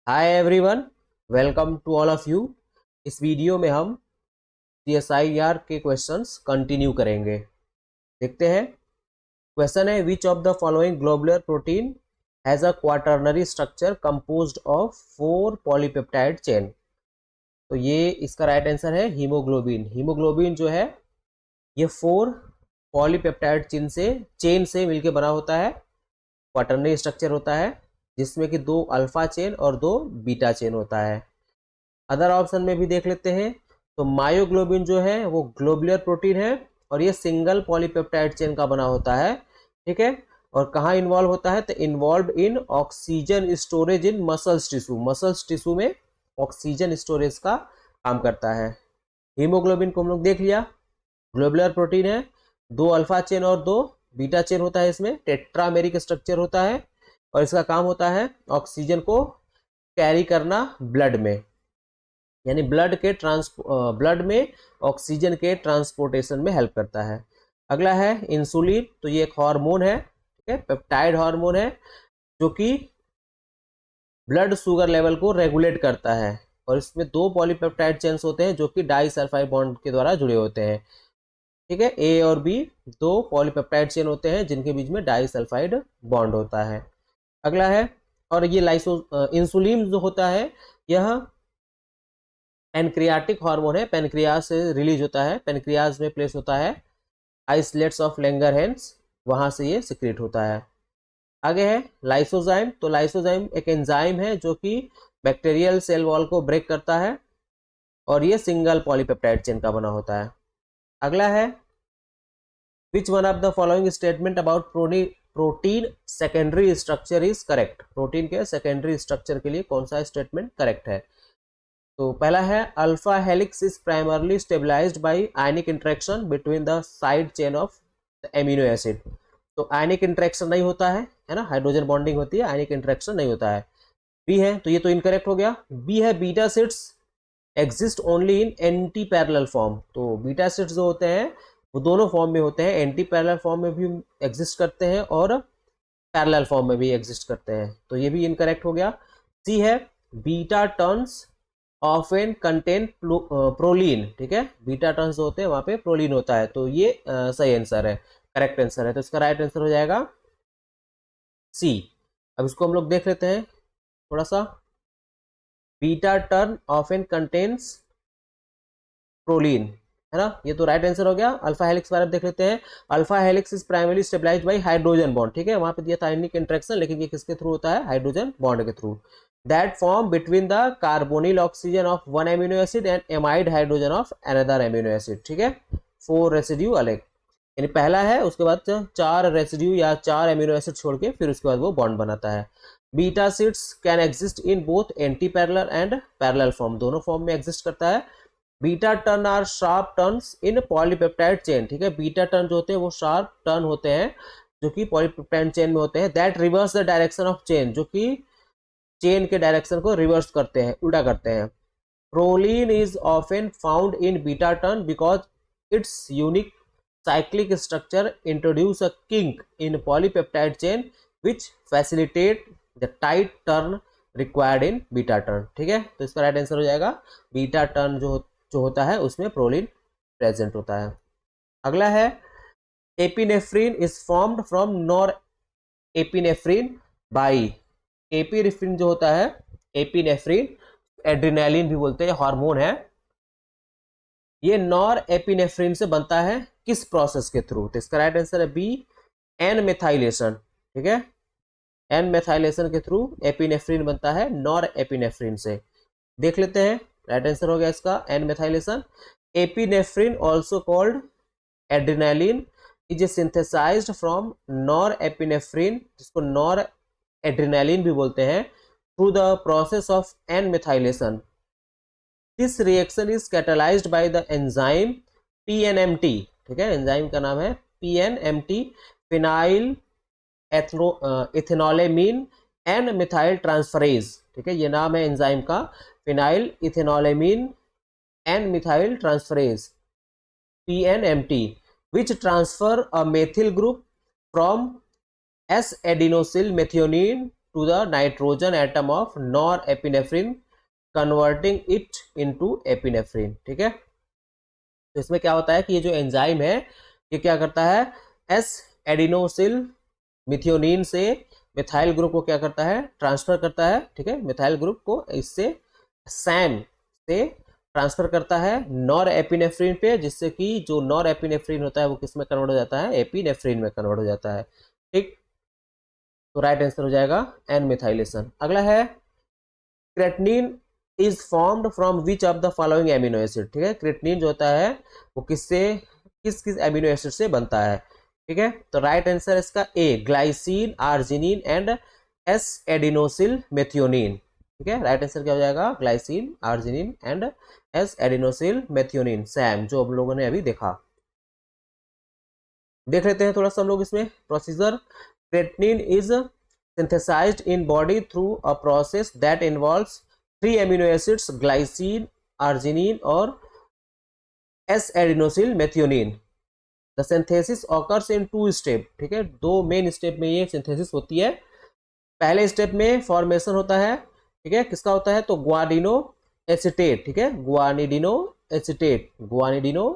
Hi everyone, welcome to all of you. इस video में हम CSIR के क्वेश्चंस कंटिन्यू करेंगे। देखते हैं। क्वेश्चन है, which of the following globular protein has a quaternary structure composed of 4 polypeptide chain. तो ये इसका राइट आंसर है हीमोग्लोबिन। हीमोग्लोबिन जो है ये 4 पॉलीपेप्टाइड चेन से मिलकर बना होता है। क्वाटर्नरी स्ट्रक्चर होता है जिसमें कि 2 अल्फा चेन और 2 बीटा चेन होता है। अदर ऑप्शन में भी देख लेते हैं। तो मायोग्लोबिन जो है वो ग्लोबुलर प्रोटीन है और ये सिंगल पॉलीपेप्टाइड चेन का बना होता है। ठीक है। और कहाँ इन्वॉल्व होता है? तो involve in oxygen storage in muscles tissue. Muscles tissue में ऑक्सीजन स्टोरेज का काम करता है। हीमोग्लोबिन को हम लोग देख लिया, ग्लोबुलर प्रोटीन है, 2 अल्फा चेन और 2 बीटा चेन होता है। इसमें टेट्रामेरिक स्ट्रक्चर होता है और इसका काम होता है ऑक्सीजन को कैरी करना ब्लड में, यानी ब्लड में ऑक्सीजन के ट्रांसपोर्टेशन में हेल्प करता है। अगला है इंसुलिन। तो ये एक हार्मोन है, ठीक है, पेप्टाइड हार्मोन है जो कि ब्लड शुगर लेवल को रेगुलेट करता है। और इसमें 2 पॉलीपेप्टाइड चेन्स होते हैं जो कि डाइसल्फाइड बॉन्ड के द्वारा जुड़े होते हैं। ठीक है, ए और बी 2 पॉलीपेप्टाइड चेन होते हैं जिनके बीच में डाइसल्फाइड बॉन्ड होता है। अगला है, और ये इंसुलिन जो होता है यह पैनक्रियाटिक हार्मोन है, पैनक्रियाज से रिलीज होता है, पैनक्रियाज में प्लेस होता है आइसलेट्स ऑफ लैंगरहैंस, वहां से ये सिक्रेट होता है। आगे है लाइसोजाइम। तो लाइसोजाइम एक एंजाइम है जो कि बैक्टीरियल सेल वॉल को ब्रेक करता है और ये सिंगल पॉलीपेप्टाइड चेन का बना होता है। अगला है, which one of the following statement about protein secondary structure is correct. Protein के सेकेंडरी स्ट्रक्चर के लिए कौन सा स्टेटमेंट करेक्ट है? तो पहला है, alpha helix is primarily stabilised by ionic interaction between the side chain of the amino acid. तो आयनिक इंटरेक्शन नहीं होता है ना, हाइड्रोजन बॉन्डिंग होती है, आयनिक इंटरेक्शन नहीं होता है। बी है, तो ये तो इनकरेक्ट हो गया। बी है, beta sheets exist only in anti parallel form. तो बीटा शीट्स जो होते हैं वो दोनों फॉर्म में होते हैं, एंटी पैरेलल फॉर्म में भी एग्जिस्ट करते हैं और पैरेलल फॉर्म में भी एग्जिस्ट करते हैं। तो ये भी इनकरेक्ट हो गया। सी है, beta turns often contain proline. ठीक है, बीटा टर्न्स होते हैं वहां पे प्रोलीन होता है। तो ये सही आंसर है, करेक्ट आंसर है। तो इसका राइट आंसर हो जाएगा सी। अब इसको हम लोग देख लेते हैं थोड़ा सा। Beta turn often contains proline, है ना, ये तो राइट आंसर हो गया। अल्फा हेलिक्स बारे में देख लेते हैं। Alpha helix is primarily stabilised by hydrogen bond. ठीक है, वहां पे दिया था आयनिक इंटरेक्शन, लेकिन ये किसके थ्रू होता है? हाइड्रोजन बॉन्ड के through. That form between the carbonyl oxygen of one amino acid and amide hydrogen of another amino acid. ठीक है, 4 रेसिड्यू अलग, यानी पहला है, उसके बाद 4 रेसिड्यू या 4 एमिनो एसिड छोड़ के फिर उसके बाद वो बॉन्ड बनाता है। Beta sheets can exist in both anti parallel and parallel form, दोनों फॉर्म में एग्जिस्ट करता है। Beta turn are sharp turns in polypeptide chain. ठीक है, बीटा टर्न जो होते हैं वो शार्प टर्न होते हैं जो कि पॉलीपेप्टाइड चेन में होते हैं। That reverse the direction of chain, जो कि चेन के डायरेक्शन को रिवर्स करते हैं, उल्टा करते हैं। Proline is often found in beta turn because it's unique cyclic structure introduce a kink in polypeptide chain which facilitate the tight turn required in beta turn। ठीक है, तो इसका राइट आंसर हो जाएगा बीटा टर्न जो होता है उसमें प्रोलीन प्रेजेंट होता है। अगला है, epinephrine is formed from nor epinephrine by. Epinephrine जो होता है, एपिनेफ्रिन एड्रेनालिन भी बोलते हैं, हार्मोन है, ये नॉर एपिनेफ्रिन से बनता है किस प्रोसेस के थ्रू? तो इसका राइट आंसर है बी, एन मेथाइलेशन। ठीक है, एन मेथाइलेशन के थ्रू एपिनेफ्रिन बनता है, नॉर एपिनेफ्रिन से। देख लेते हैं, राइट आंसर हो गया इसका N methylation. Epinephrine also called adrenaline is synthesised from nor epinephrine, जिसको नॉर एड्रेनालिन भी बोलते हैं, through the process of N methylation. This reaction is catalysed by the enzyme PNMT। ठीक है, एंजाइम का नाम है PNMT, phenyl ethanolamine and methyl transferase. ठीक है, ये नाम है एंजाइम का, phenyl ethanolamine and methyl transferase, PNMT, which transfer a methyl group from S-adenosine methionine to the nitrogen atom of nor epinephrine converting it into epinephrine. ठीक है, तो इसमें क्या होता है कि ये जो एंजाइम है ये क्या करता है, एस एडिनोसिल मिथियोनिन से मिथाइल ग्रुप को क्या करता है, ट्रांसफर करता है। ठीक है, मिथाइल ग्रुप को इससे सैम से ट्रांसफर करता है नॉर एपिनेफ्रिन पे, जिससे कि जो नॉर एपिनेफ्रिन होता है वो किस में कन्वर्ट हो जाता है, एपिनेफ्रिन में कन्वर्ट हो जाता है। ठीक, तो राइट आंसर हो जाएगा एन मिथाइलेशन। अगला है creatinine is formed from which of the following amino acid. ठीक है, क्रेटनिन जो होता है वो किससे, किस किस एमिनो एसिड से बनता है। ठीक है, तो राइट आंसर इसका A glycine, arginine and S adenosyl methionine. ठीक है, राइट आंसर क्या हो जाएगा, glycine, arginine and S adenosyl methionine, SAM, जो हम लोगों ने अभी देखा। देख लेते हैं थोड़ा सा हम लोग इसमें procedure. Creatinine is synthesized in body through a process that involves 3 amino acids glycine, arginine और S-adenosine methionine. The synthesis occurs in 2 step. ठीक है, 2 मेन स्टेप में ये सिंथेसिस होती है। पहले स्टेप में फॉर्मेशन होता है, ठीक है, किसका होता है, तो ग्वानिडीनो एसिटेट। ठीक है, ग्वानिडीनो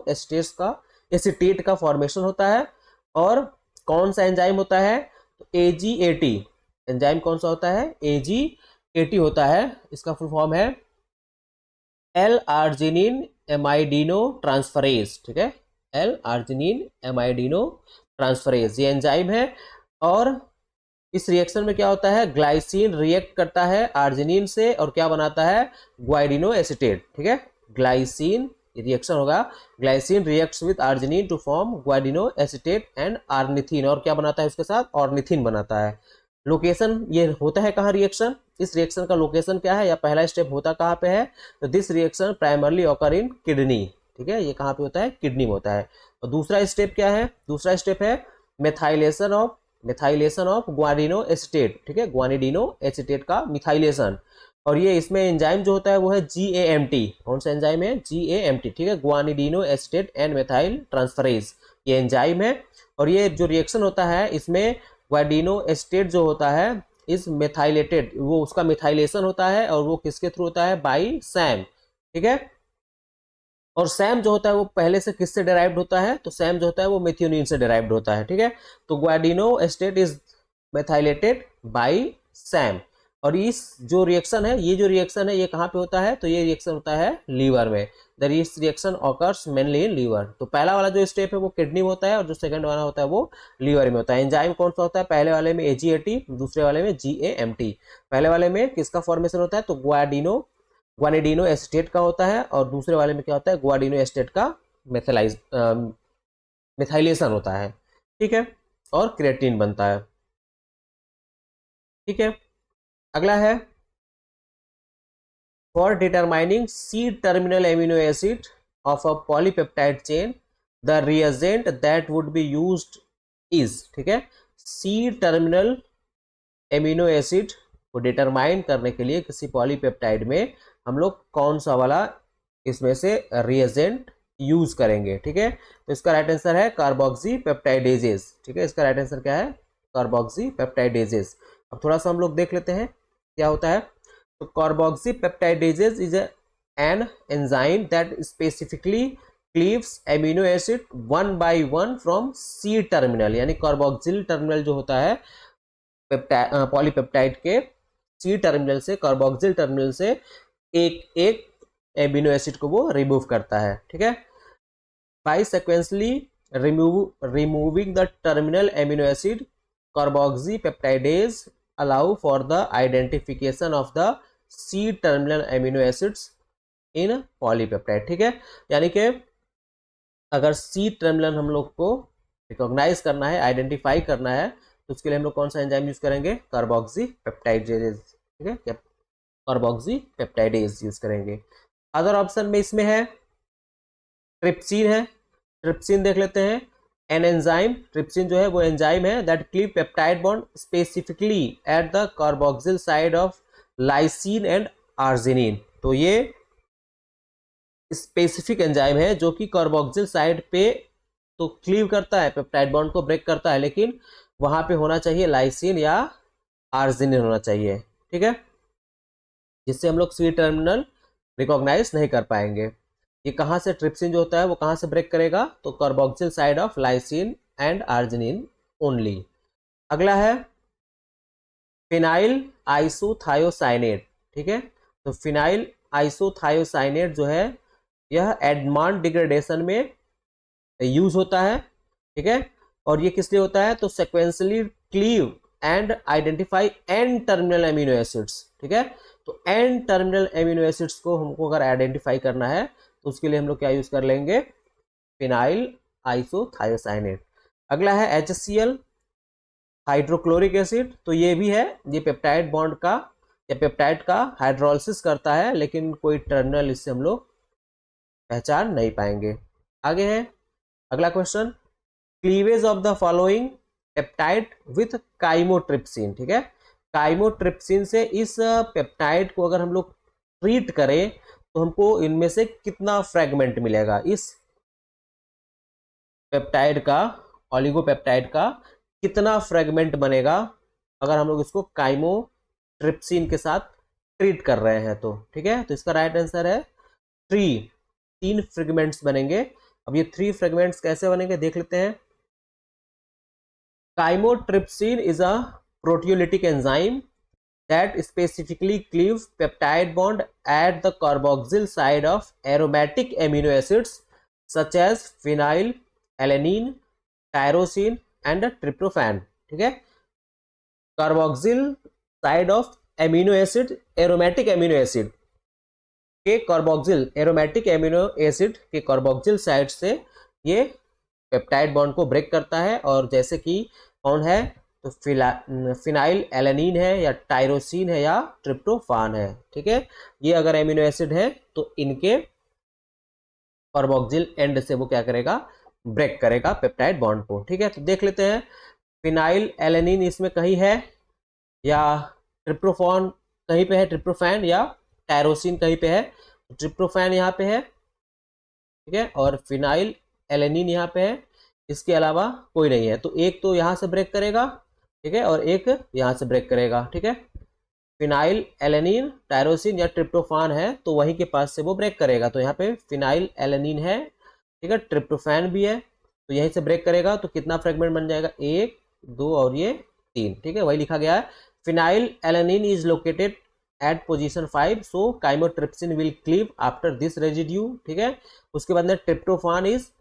एसिटेट का एसिटेट का फॉर्मेशन होता है। और कौन सा एंजाइम होता है, तो AGAT एंजाइम कौन सा होता है, AGAT होता है। इसका फुल फॉर्म है एल आर्जिनिन एमाइडिनो ट्रांसफरेज। ठीक है, एल आर्जिनिन एमाइडिनो ट्रांसफरेज ये एंजाइम है। और इस रिएक्शन में क्या होता है, ग्लाइसिन रिएक्ट करता है आर्जिनिन से और क्या बनाता है, ग्वाइडिनो एसिटेट। ठीक है, ग्लाइसिन रिएक्शन होगा, glycine reacts with arginine to form guanidino acetate and ornithine, और क्या बनाता है उसके साथ, ऑर्निथिन बनाता है। लोकेशन ये होता है कहाँ रिएक्शन, इस रिएक्शन का लोकेशन क्या है या पहला स्टेप होता कहाँ पे है, तो this reaction primarily occur in kidney. ठीक है, ये कहाँ पे होता है, किडनी में होता है। और दूसरा स्टेप क्या है, दूसरा स्टेप है मिथाइलेशन ऑफ ग्वानिडीनो एसिटेट। ठीक है, ग्वानिडीनो एसिटेट का मिथाइलेशन। और ये इसमें एंजाइम जो होता है वो है GAMT। कौन सा एंजाइम है, GAMT। ठीक है, ग्वानिडीनो एसिटेट एंड मिथाइल ट्रांसफरेज ये एंजाइम है। और ये जो रिएक्शन होता है इसमें ग्वानिडीनो एसिटेट जो होता है इस मिथाइलेटेड, वो उसका मिथाइलेशन होता है और वो किसके थ्रू होता है, बाई सैम। ठीक है, और सैम जो होता है वो पहले से किससे डिराइव्ड होता है, तो सैम जो होता है वो मेथियोनिन से डिराइव्ड होता है। ठीक है, तो ग्वानिडीनो एसिटेट इज मेथाइलेटेड बाई सैम। और इस जो रिएक्शन है, ये जो रिएक्शन है ये कहाँ पे होता है, तो ये रिएक्शन होता है लीवर में। The reaction occurs mainly in liver. तो पहला वाला जो स्टेप है वो किडनी में होता है और जो सेकंड वाला होता है वो लीवर में होता है। एंजाइम कौन सा होता है, पहले वाले में AGAT, दूसरे वाले में GAMT। पहले वाले में किसका फॉर्मेशन होता है, तो ग्वानिडीनो एसिटेट का होता है और दूसरे वाले में क्या होता है, ग्वानिडीनो एसिटेट का मिथाइलेशन होता है। ठीक है, और क्रेटिन बनता है। ठीक है, अगला है for determining C terminal amino acid of a polypeptide chain the reagent that would be used is. ठीक है, C टर्मिनल एमिनो एसिड को डिटरमाइन करने के लिए किसी पॉलीपेप्टाइड में हम लोग कौन सा वाला इसमें से रिएजेंट यूज करेंगे। ठीक है, तो इसका राइट आंसर है कार्बोक्सी पेप्टाइडेजेस। ठीक है, इसका राइट आंसर क्या है, कार्बोक्सी पेप्टाइडेजेस। अब थोड़ा सा हम लोग देख लेते हैं क्या होता है। तो carboxy peptidases is an enzyme that specifically cleaves amino acid 1 by 1 from C terminal, यानी कार्बोक्सिल टर्मिनल जो होता है पॉलीपेप्टाइड के C टर्मिनल से, कार्बोक्सिल टर्मिनल से एक एक एमिनो एसिड को वो रिमूव करता है। ठीक है, by sequentially removing the terminal amino acid, carboxypeptidase allow for the identification of the C terminal amino acids in polypeptide। ठीक है, यानी कि अगर C टर्मिनल हम लोग को रिकॉग्नाइज करना है, आइडेंटिफाई करना है, तो उसके लिए हम लोग कौन सा एंजाइम यूज करेंगे, कार्बोक्सी पेप्टाइडेज। ठीक है, कार्बोक्सी पेप्टाइडेज यूज करेंगे। अदर ऑप्शन में इसमें है ट्रिप्सिन है, ट्रिप्सिन देख लेते हैं। एन एंजाइम, ट्रिप्सिन जो है वो एंजाइम है that cleave peptide bond specifically at the carboxyl side of lysine and arginine. तो ये स्पेसिफिक एंजाइम है जो कि कार्बोक्सिल साइड पे तो क्लीव करता है, पेप्टाइड बॉन्ड को ब्रेक करता है, लेकिन वहां पे होना चाहिए लाइसिन या आर्जिनिन होना चाहिए, ठीक है, जिससे हम लोग सी टर्मिनल रिकॉग्नाइज नहीं कर पाएंगे। ये कहाँ से ट्रिप्सिन जो होता है वो कहाँ से ब्रेक करेगा, तो carboxyl side of lysine and arginine only. अगला है फिनाइल आइसोथायोसाइनेट, ठीक है, तो फिनाइल आइसोथायोसाइनेट जो है यह एडमांड डिग्रेडेशन में यूज होता है, ठीक है, और ये किस लिए होता है, तो sequentially cleave and identify N terminal amino acids, ठीक है, तो एन टर्मिनल एमिनो एसिड्स को हमको अगर आइडेंटिफाई करना है तो उसके लिए हम लोग क्या यूज कर लेंगे, फिनाइल आइसोथायोसाइनेट। अगला है HCl हाइड्रोक्लोरिक एसिड, तो ये भी है, ये पेप्टाइड बॉन्ड का या पेप्टाइड का हाइड्रोलिसिस करता है, लेकिन कोई टर्मिनल इससे हम लोग पहचान नहीं पाएंगे। आगे है अगला question, cleavage of the following peptide with chymotrypsin, ठीक है, काइमोट्रिप्सिन से इस पेप्टाइड को अगर हम लोग ट्रीट करें तो हमको इनमें से कितना फ्रेगमेंट मिलेगा, इस पेप्टाइड का, ऑलिगोपेप्टाइड का कितना फ्रेगमेंट बनेगा अगर हम लोग इसको काइमोट्रिप्सिन के साथ ट्रीट कर रहे हैं तो, ठीक है, तो इसका राइट आंसर है 3 फ्रेगमेंट्स बनेंगे। अब ये 3 फ्रेगमेंट्स कैसे बनेंगे देख लेते हैं। Chymotrypsin is a proteolytic enzyme that specifically cleave peptide bond at the carboxyl side of aromatic amino acids such as phenyl, alanine, tyrosine and tryptophan, ठीक है, carboxyl side of amino acid, aromatic amino acid के carboxyl, aromatic amino acid के carboxyl side से ये peptide bond को break करता है, और जैसे कि कौन है, तो फिनाइल एलानिन है या टायरोसिन है या ट्रिप्टोफान है, ठीक है, ये अगर एमिनो एसिड है तो इनके कार्बोक्सिल एंड से वो क्या करेगा, ब्रेक करेगा पेप्टाइड बॉन्ड को, ठीक है। तो देख लेते हैं, फिनाइल एलानिन इसमें कहीं है या ट्रिप्टोफान कहीं पे है, ट्रिप्टोफैन या टायरोसिन कहीं पे है, ट्रिप्टोफैन यहाँ पे है, ठीक है, और फिनाइल एलानिन यहाँ पे है, इसके अलावा कोई नहीं है, तो एक तो यहाँ से ब्रेक करेगा, ठीक है, और एक यहाँ से ब्रेक करेगा, ठीक है, फिनाइल एलानिन, टायरोसिन या ट्रिप्टोफान है तो वहीं के पास से वो ब्रेक करेगा, तो यहाँ पे फिनाइल एलानिन है, ठीक है, ट्रिप्टोफैन भी है, तो यहीं से ब्रेक करेगा, तो कितना फ्रेगमेंट बन जाएगा, 1 2 और ये 3, ठीक है, वही लिखा गया है। Phenyl alanine is located at position 5, so chymotrypsin will cleave after this residue, ठीक है, उसके बाद में tryptophan is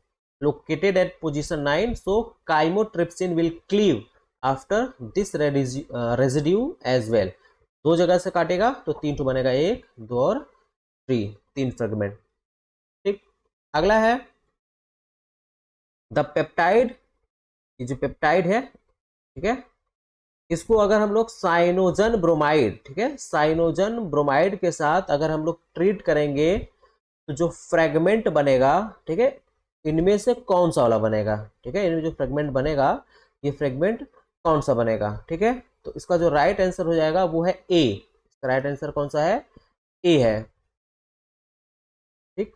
located at position 9, so chymotrypsin will cleave after this residue as well। 2 जगह से काटेगा तो 3 तो बनेगा, 1 2 और 3 फ्रेगमेंट, ठीक। अगला है द पेप्टाइड, ये जो पेप्टाइड है, ठीक है, इसको अगर हम लोग साइनोजन ब्रोमाइड, ठीक है, साइनोजन ब्रोमाइड के साथ अगर हम लोग ट्रीट करेंगे तो जो फ्रेगमेंट बनेगा, ठीक है, इनमें से कौन सा वाला बनेगा, ठीक है, इनमें जो फ्रेगमेंट बनेगा ये फ्रेगमेंट कौन सा बनेगा, ठीक है, तो इसका जो राइट आंसर हो जाएगा वो है ए, इसका राइट आंसर कौन सा है, ए है, ठीक।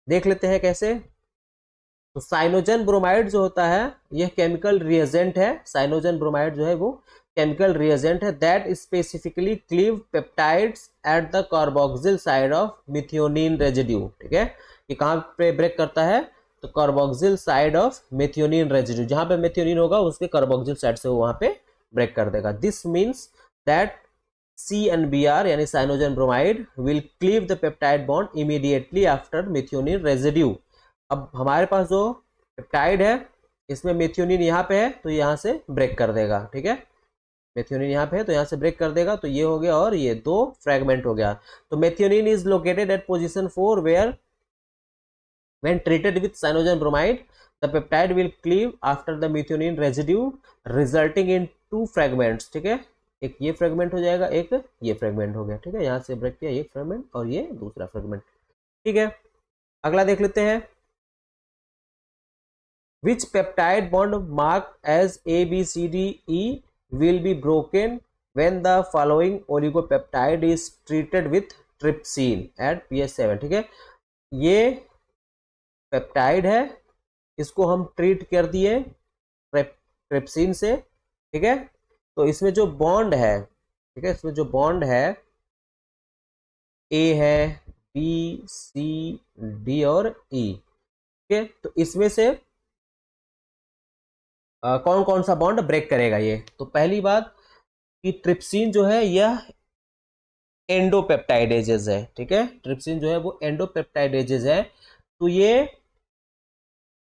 देख लेते हैं कैसे, तो साइनोजन ब्रोमाइड जो होता है यह केमिकल रिएजेंट है, साइनोजन ब्रोमाइड जो है वो केमिकल रिएजेंट है that specifically cleave peptides at the carboxyl side of methionine residue, ठीक है, ये कहाँ पे ब्रेक करता है, तो carboxyl side of methionine residue, जहां पे मेथियोनिन होगा उसके कार्बोक्सिल साइड से वो वहां पे ब्रेक कर देगा। दिस मीन्स दैट CNBR यानी Cyanogen bromide will cleave the peptide bond immediately after methionine residue. अब हमारे पास जो पेप्टाइड है इसमें मेथियोनिन यहाँ पे है तो यहाँ से ब्रेक कर देगा, ठीक है, मेथियोनिन यहाँ पे है तो यहाँ से ब्रेक कर देगा, तो ये हो गया और ये 2 फ्रेगमेंट हो गया। तो methionine is located at position 4 where when treated with cyanogen bromide the peptide will cleave after the methionine residue resulting in 2 fragments, ठीक है, एक ये फ्रेगमेंट हो जाएगा, एक ये फ्रेगमेंट हो गया, ठीक है, यहाँ से ब्रेक किया एक फ्रेगमेंट और ये दूसरा फ्रेगमेंट, ठीक है। अगला देख लेते हैं, which peptide bond marked as ABCDE will be broken when the following oligopeptide is treated with trypsin at pH 7, ठीक है, ये पेप्टाइड है, इसको हम ट्रीट कर दिए ट्रिप्सिन से, ठीक है, तो इसमें जो बॉन्ड है, ठीक है, इसमें जो बॉन्ड है ए है, बी, सी, डी और ई, ठीक है, तो इसमें से कौन कौन सा बॉन्ड ब्रेक करेगा ये? तो पहली बात कि ट्रिप्सिन जो है यह एंडोपेप्टाइडेजेस है, ठीक है, ट्रिप्सिन जो है वो एंडोपेप्टाइडेजेस है। तो ये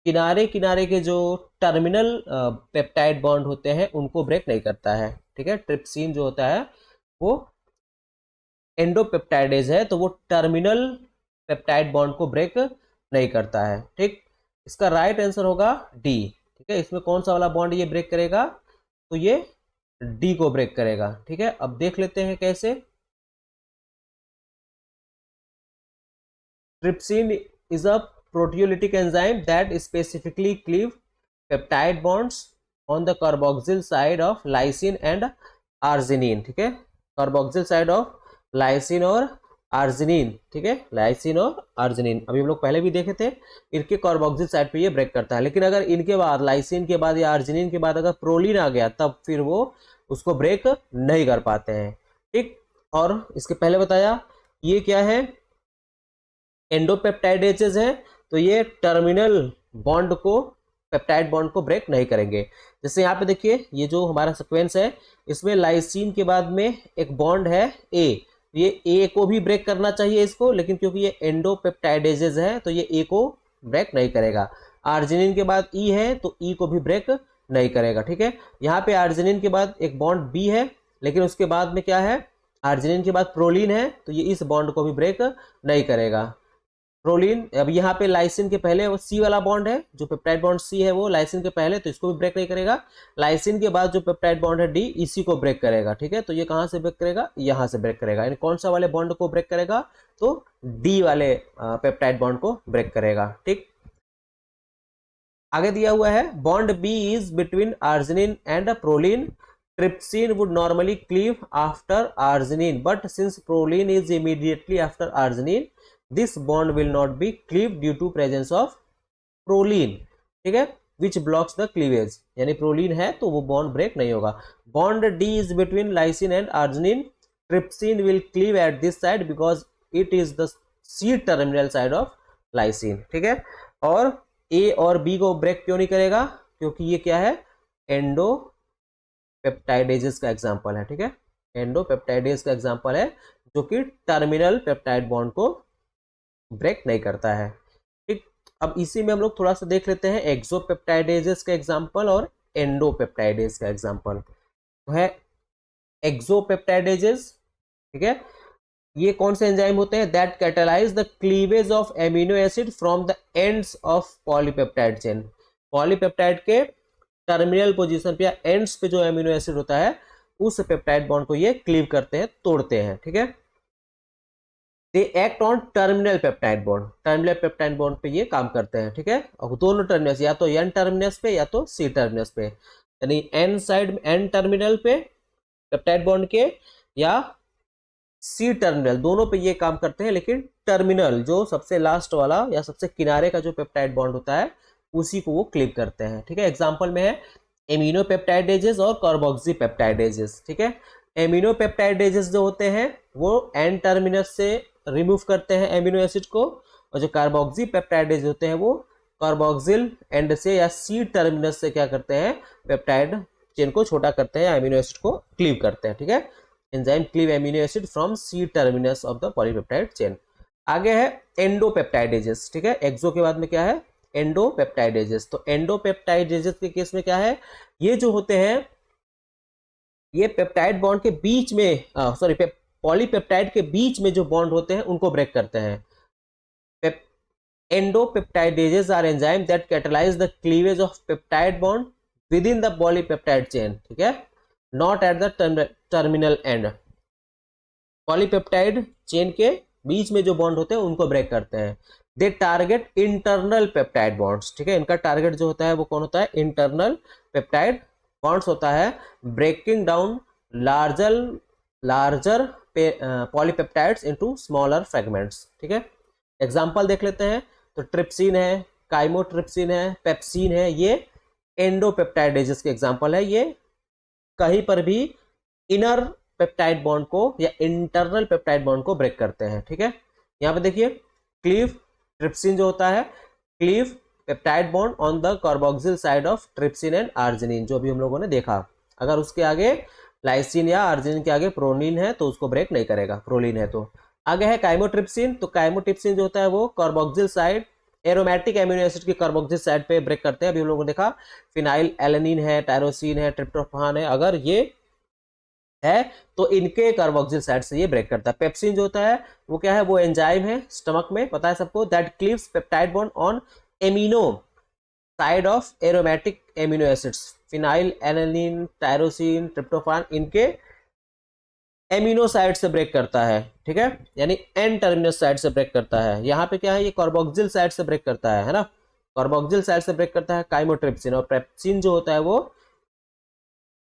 किनारे किनारे के जो टर्मिनल पेप्टाइड बॉन्ड होते हैं उनको ब्रेक नहीं करता है, ठीक है। ट्रिप्सिन जो होता है वो एंडोपेप्टाइडेज है, तो वो टर्मिनल पेप्टाइड बॉन्ड को ब्रेक नहीं करता है, ठीक। इसका राइट आंसर होगा डी, ठीक है। इसमें कौन सा वाला बॉन्ड ये ब्रेक करेगा? तो ये डी को ब्रेक करेगा, ठीक है। अब देख लेते हैं कैसे। Trypsin is a proteolytic enzyme that specifically cleave peptide bonds on the carboxyl side of lysine and arginine, ठीक है, कार्बोक्सिल साइड ऑफ लाइसिन और आर्जिनिन, ठीक है, लाइसिन और आर्जिनिन अभी हम लोग पहले भी देखे थे, इनके कार्बोक्सिल साइड पे ये ब्रेक करता है। लेकिन अगर इनके बाद लाइसिन के बाद या आर्जिनिन के बाद अगर प्रोलिन आ गया तब फिर वो उसको ब्रेक नहीं कर पाते हैं, ठीक। और इसके पहले बताया ये क्या है, एंडोपेप्टाइडेजेस है, तो ये टर्मिनल बॉन्ड को, पेप्टाइड बॉन्ड को ब्रेक नहीं करेंगे। जैसे यहाँ पे देखिए ये जो हमारा सीक्वेंस है, इसमें लाइसिन के बाद में एक बॉन्ड है ए, ये ए को भी ब्रेक करना चाहिए इसको, लेकिन क्योंकि ये एंडोपेप्टाइडेजेस है तो ये ए को ब्रेक नहीं करेगा। आर्जिनिन के बाद ई है तो ई को भी ब्रेक नहीं करेगा, ठीक है। यहाँ पे आर्जिनिन के बाद एक बॉन्ड बी है, लेकिन उसके बाद में क्या है, आर्जिनिन के बाद प्रोलिन है, तो ये इस बॉन्ड को भी ब्रेक नहीं करेगा। प्रोलिन, अब यहाँ पे लाइसिन के पहले वो सी वाला बॉन्ड है, जो पेप्टाइड बॉन्ड सी है वो लाइसिन के पहले, तो इसको भी ब्रेक नहीं करेगा। लाइसिन के बाद जो पेप्टाइड बॉन्ड है डी, इसी को ब्रेक करेगा, ठीक है। तो ये कहाँ से ब्रेक करेगा? यहाँ से ब्रेक करेगा। यानी कौन सा वाले बॉन्ड को ब्रेक करेगा? तो डी वाले पेप्टाइड बॉन्ड को ब्रेक करेगा, ठीक। आगे दिया हुआ है bond B is between arginine and proline, trypsin would normally cleave after arginine, but since proline is immediately after arginine, this bond will not be cleave due to presence of proline, ठीक है, which blocks the cleavage. यानी proline है तो वो bond break नहीं होगा। Bond D is between lysine and arginine, trypsin will cleave at this side because it is the C terminal side of lysine, ठीक है। और ए और बी को ब्रेक क्यों नहीं करेगा? क्योंकि ये क्या है, एंडोपेप्टाइडेजेस का एग्जांपल है, ठीक है, एंडोपेप्टाइडेज का एग्जांपल है जो कि टर्मिनल पेप्टाइड बॉन्ड को ब्रेक नहीं करता है, ठीक। अब इसी में हम लोग थोड़ा सा देख लेते हैं एक्सोपेप्टाइडेजेस का एग्जांपल और एंडोपेप्टाइडेज का एग्जांपल। तो है एक्सोपेप्टाइडेजेस, ठीक है, ये कौन से एंजाइम होते हैं? That catalyse the cleavage of amino acid from the ends of polypeptide chain. Polypeptide के टर्मिनल पोजीशन पे या एंड्स पे जो एमिनो एसिड होता है उस पेप्टाइड बॉन्ड को ये क्लीव करते हैं, तोड़ते हैं, ठीक है। They act on terminal peptide bond, terminal peptide bond पे ये काम करते हैं, ठीक है। और दोनों टर्मिनस, या तो एन टर्मिनस पे या तो सी टर्मिनस पे, यानी एन साइड, एन टर्मिनल पे पेप्टाइड बॉन्ड के या सी टर्मिनल, दोनों पे ये काम करते हैं। लेकिन टर्मिनल जो सबसे लास्ट वाला या सबसे किनारे का जो पेप्टाइड बॉन्ड होता है उसी को वो क्लीव करते हैं, ठीक है। एग्जांपल में है एमिनो पेप्टाइडेजेस और कार्बोक्सी पेप्टाइडेजेस, ठीक है। एमिनो पेप्टाइडेजेस जो होते हैं वो एन टर्मिनस से रिमूव करते हैं एमिनो एसिड को, और जो कार्बोक्सी पेप्टाइडेज होते हैं वो कार्बोक्सिल एंड से या सी टर्मिनस से क्या करते हैं, पेप्टाइड चेन को छोटा करते हैं, एमिनो एसिड को क्लीव करते हैं, ठीक है। Enzyme cleave amino acid from C terminus of the polypeptide chain. आगे है एंडोपेप्टाइडेजेस, ठीक है, एक्सो के बाद में क्या है, एंडोपेप्टाइडेजेस। तो एंडोपेप्टाइडेजेस के केस में क्या है, ये जो होते हैं ये पेप्टाइड बॉन्ड के बीच में, सॉरी, पॉलीपेप्टाइड के बीच में जो बॉन्ड होते हैं उनको ब्रेक करते हैं। Endopeptidases are enzyme that catalyse the cleavage of peptide bond within the polypeptide chain, ठीक है, not at the terminal end. Polypeptide chain के बीच में जो बॉन्ड होते हैं उनको ब्रेक करते हैं। दे टारगेट इंटरनल पेप्टाइड बॉन्ड्स, ठीक है, इनका टारगेट जो होता है वो कौन होता है, इंटरनल पेप्टाइड बॉन्ड्स होता है, breaking down larger polypeptides into smaller fragments, ठीक है। एग्जांपल देख लेते हैं, तो ट्रिप्सिन है, काइमोट्रिप्सिन है, पेप्सिन है, ये एंडोपेप्टाइडेजेस के एग्जांपल है। ये कहीं पर भी इनर पेप्टाइड बॉन्ड को या इंटरनल पेप्टाइड बॉन्ड को ब्रेक करते हैं। ठीक है, यहाँ पे देखिए क्लीव ट्रिप्सिन जो होता है, cleave peptide bond on the carboxyl side of trypsin and arginine, जो भी हम लोगों ने देखा। अगर उसके आगे लाइसिन या आर्जिनिन के आगे प्रोलिन है तो उसको ब्रेक नहीं करेगा, प्रोलिन है तो। आगे है काइमोट्रिप्सिन, तो काइमोट्रिप्सिन जो होता है वो carboxyl side aromatic amino acid की कार्बोक्सिल साइड पे ब्रेक करते हैं। अभी हम लोगों ने देखा फिनाइल एलेनिन है, टायरोसिन है, ट्रिप्टोफान है, अगर ये है तो इनके कार्बोक्सिल साइड से ये ब्रेक करता है। पेप्सिन जो होता है वो क्या है, वो एंजाइम है स्टमक में, पता है सबको, that cleaves peptide bond on amino side of aromatic amino acids, phenyl alanine, tyrosine, tryptophan, इनके एमिनो साइड से ब्रेक करता है। ठीक है, यानी एन टर्मिनस साइड से ब्रेक करता है। यहाँ पे क्या है, ये कार्बोक्सिल साइड से ब्रेक करता है ना, कार्बोक्सिल साइड से ब्रेक करता है काइमोट्रिप्सिन। और पेप्सिन जो होता है वो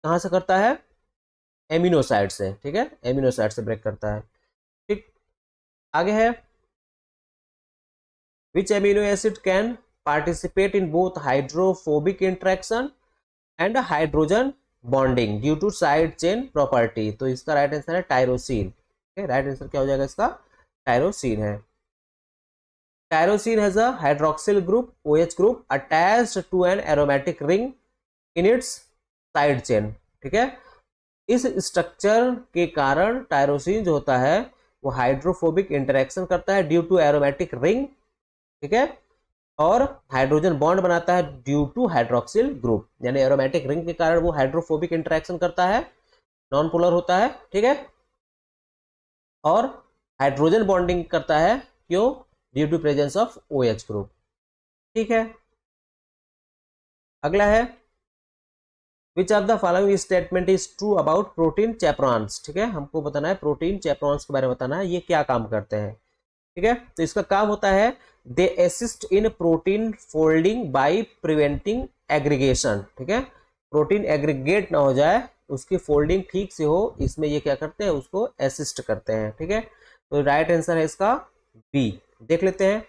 कहाँ से करता है, एमिनो साइड से। ठीक है, एमिनो साइड से ब्रेक करता है। ठीक, आगे है which amino acid can participate in both hydrophobic interaction and hydrogen bonding due to side chain property. तो इसका राइट आंसर है टायरोसिन। राइट आंसर क्या हो जाएगा इसका, टायरोसिन है। Tyrosine has a hydroxyl group OH group attached to an aromatic ring in its side chain. ठीक है, इस स्ट्रक्चर के कारण टायरोसिन जो होता है वो हाइड्रोफोबिक इंटरेक्शन करता है ड्यू टू एरोमेटिक रिंग। ठीक है, और हाइड्रोजन बॉन्ड बनाता है ड्यू टू हाइड्रोक्सिल ग्रुप, यानी एरोमेटिक रिंग के कारण वो हाइड्रोफोबिक इंटरेक्शन करता है, नॉन पोलर होता है। ठीक है, और हाइड्रोजन बॉन्डिंग करता है, क्यों, due to presence of OH group. ठीक है, अगला है which of the following statement is true about protein chaperones. ठीक है, हमको बताना है प्रोटीन चैपरॉन्स के बारे में बताना है, ये क्या काम करते हैं। ठीक है, तो इसका काम होता है they assist in protein folding by preventing aggregation. ठीक है, प्रोटीन एग्रीगेट ना हो जाए, उसकी फोल्डिंग ठीक से हो, इसमें ये क्या करते हैं, उसको असिस्ट करते हैं। ठीक है, तो राइट आंसर है इसका बी। देख लेते हैं,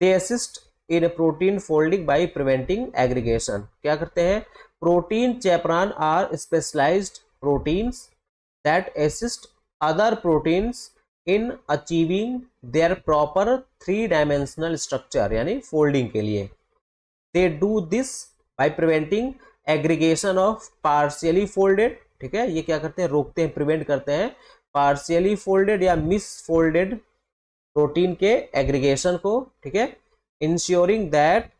they assist in protein folding by preventing aggregation. क्या करते हैं, protein chaperone are specialised proteins that assist other proteins in achieving their proper 3 dimensional structure, यानी फोल्डिंग के लिए। They do this by preventing aggregation of partially folded. ठीक है, ये क्या करते हैं, रोकते हैं, प्रिवेंट करते हैं पार्शियली फोल्डेड या मिस फोल्डेड प्रोटीन के एग्रीगेशन को। ठीक है, ensuring that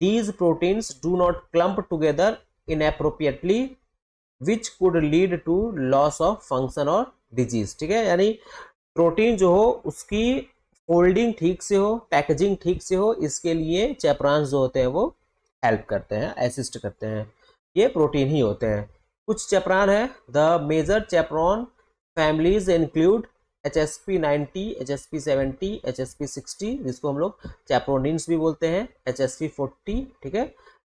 these proteins do not clump together inappropriately which could lead to loss of function और डिजीज। ठीक है, यानी प्रोटीन जो हो उसकी फोल्डिंग ठीक से हो, पैकेजिंग ठीक से हो, इसके लिए चैपरान्स जो होते हैं वो हेल्प करते हैं, असिस्ट करते हैं। ये प्रोटीन ही होते हैं। कुछ चैपरान है, the major chaperone families include HSP90, HSP70, HSP60, जिसको हम लोग चैप्रोनिन्स भी बोलते हैं, HSP40। ठीक है,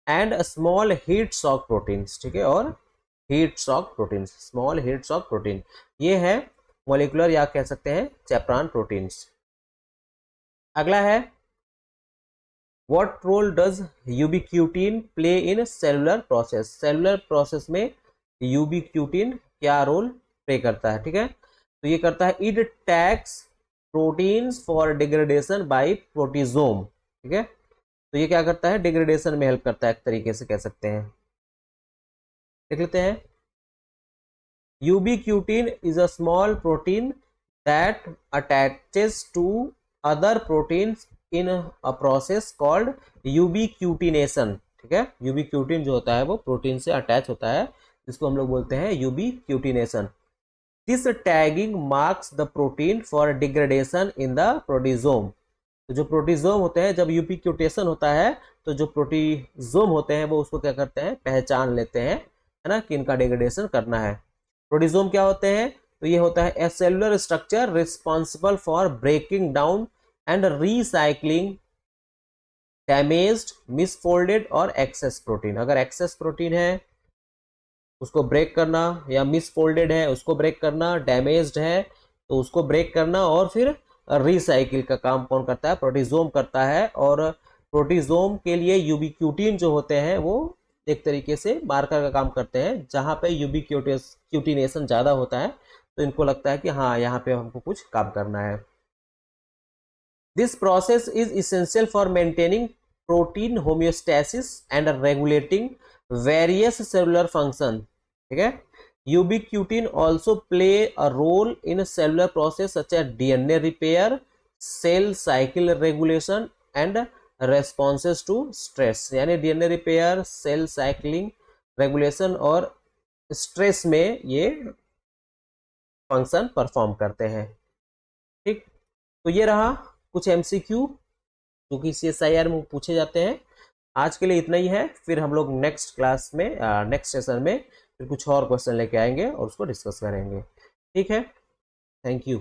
and small heat shock proteins. ठीक है, और heat shock proteins, small heat shock protein, ये है मॉलिक्यूलर या कह सकते हैं चैपरान प्रोटीन्स। अगला है what role does ubiquitin play in cellular process. Cellular process में यूबिक्यूटिन क्या रोल प्ले करता है। ठीक है, तो ये करता है it tags proteins for degradation by proteasome. ठीक है, तो ये क्या करता है, डिग्रेडेशन में हेल्प करता है, एक तरीके से कह सकते हैं। देख लेते हैं, ubiquitin is a small protein that attaches to other proteins in a process called ubiquitination। ठीक है, ubiquitin जो होता है वो प्रोटीन से अटैच होता है, जिसको हम लोग बोलते हैं ubiquitination। This tagging marks the protein for degradation in the proteasome. तो जो प्रोटीजोम होते हैं, जब यूबिक्यूटेशन होता है तो जो प्रोटीजोम होते हैं वो उसको क्या करते हैं, पहचान लेते हैं, है ना, कि इनका डिग्रेडेशन करना है। प्रोटीजोम क्या होते हैं, तो ये होता है a cellular structure responsible for breaking down and recycling damaged, misfolded और एक्सेस प्रोटीन। अगर एक्सेस प्रोटीन है उसको ब्रेक करना, या मिसफोल्डेड है उसको ब्रेक करना, डैमेज्ड है तो उसको ब्रेक करना, और फिर रीसाइकिल का काम कौन करता है, प्रोटीजोम करता है। और प्रोटीजोम के लिए यूबिक्यूटिन जो होते हैं वो एक तरीके से मार्कर का काम करते हैं। जहाँ पे यूबिक्यूटिनेशन ज़्यादा होता है तो इनको लगता है कि हाँ यहाँ पे हमको कुछ काम करना है। This process is essential for maintaining protein homeostasis and regulating various cellular function. ठीक है, ubiquitin also play a role in cellular process such as DNA repair, cell cycle regulation and responses to stress. यानी DNA repair, cell cycling regulation और stress में ये function perform करते हैं। ठीक, तो ये रहा कुछ एमसीक्यू जो कि CSIR में पूछे जाते हैं। आज के लिए इतना ही है, फिर हम लोग नेक्स्ट क्लास में नेक्स्ट सेशन में फिर कुछ और क्वेश्चन लेके आएंगे और उसको डिस्कस करेंगे। ठीक है, थैंक यू।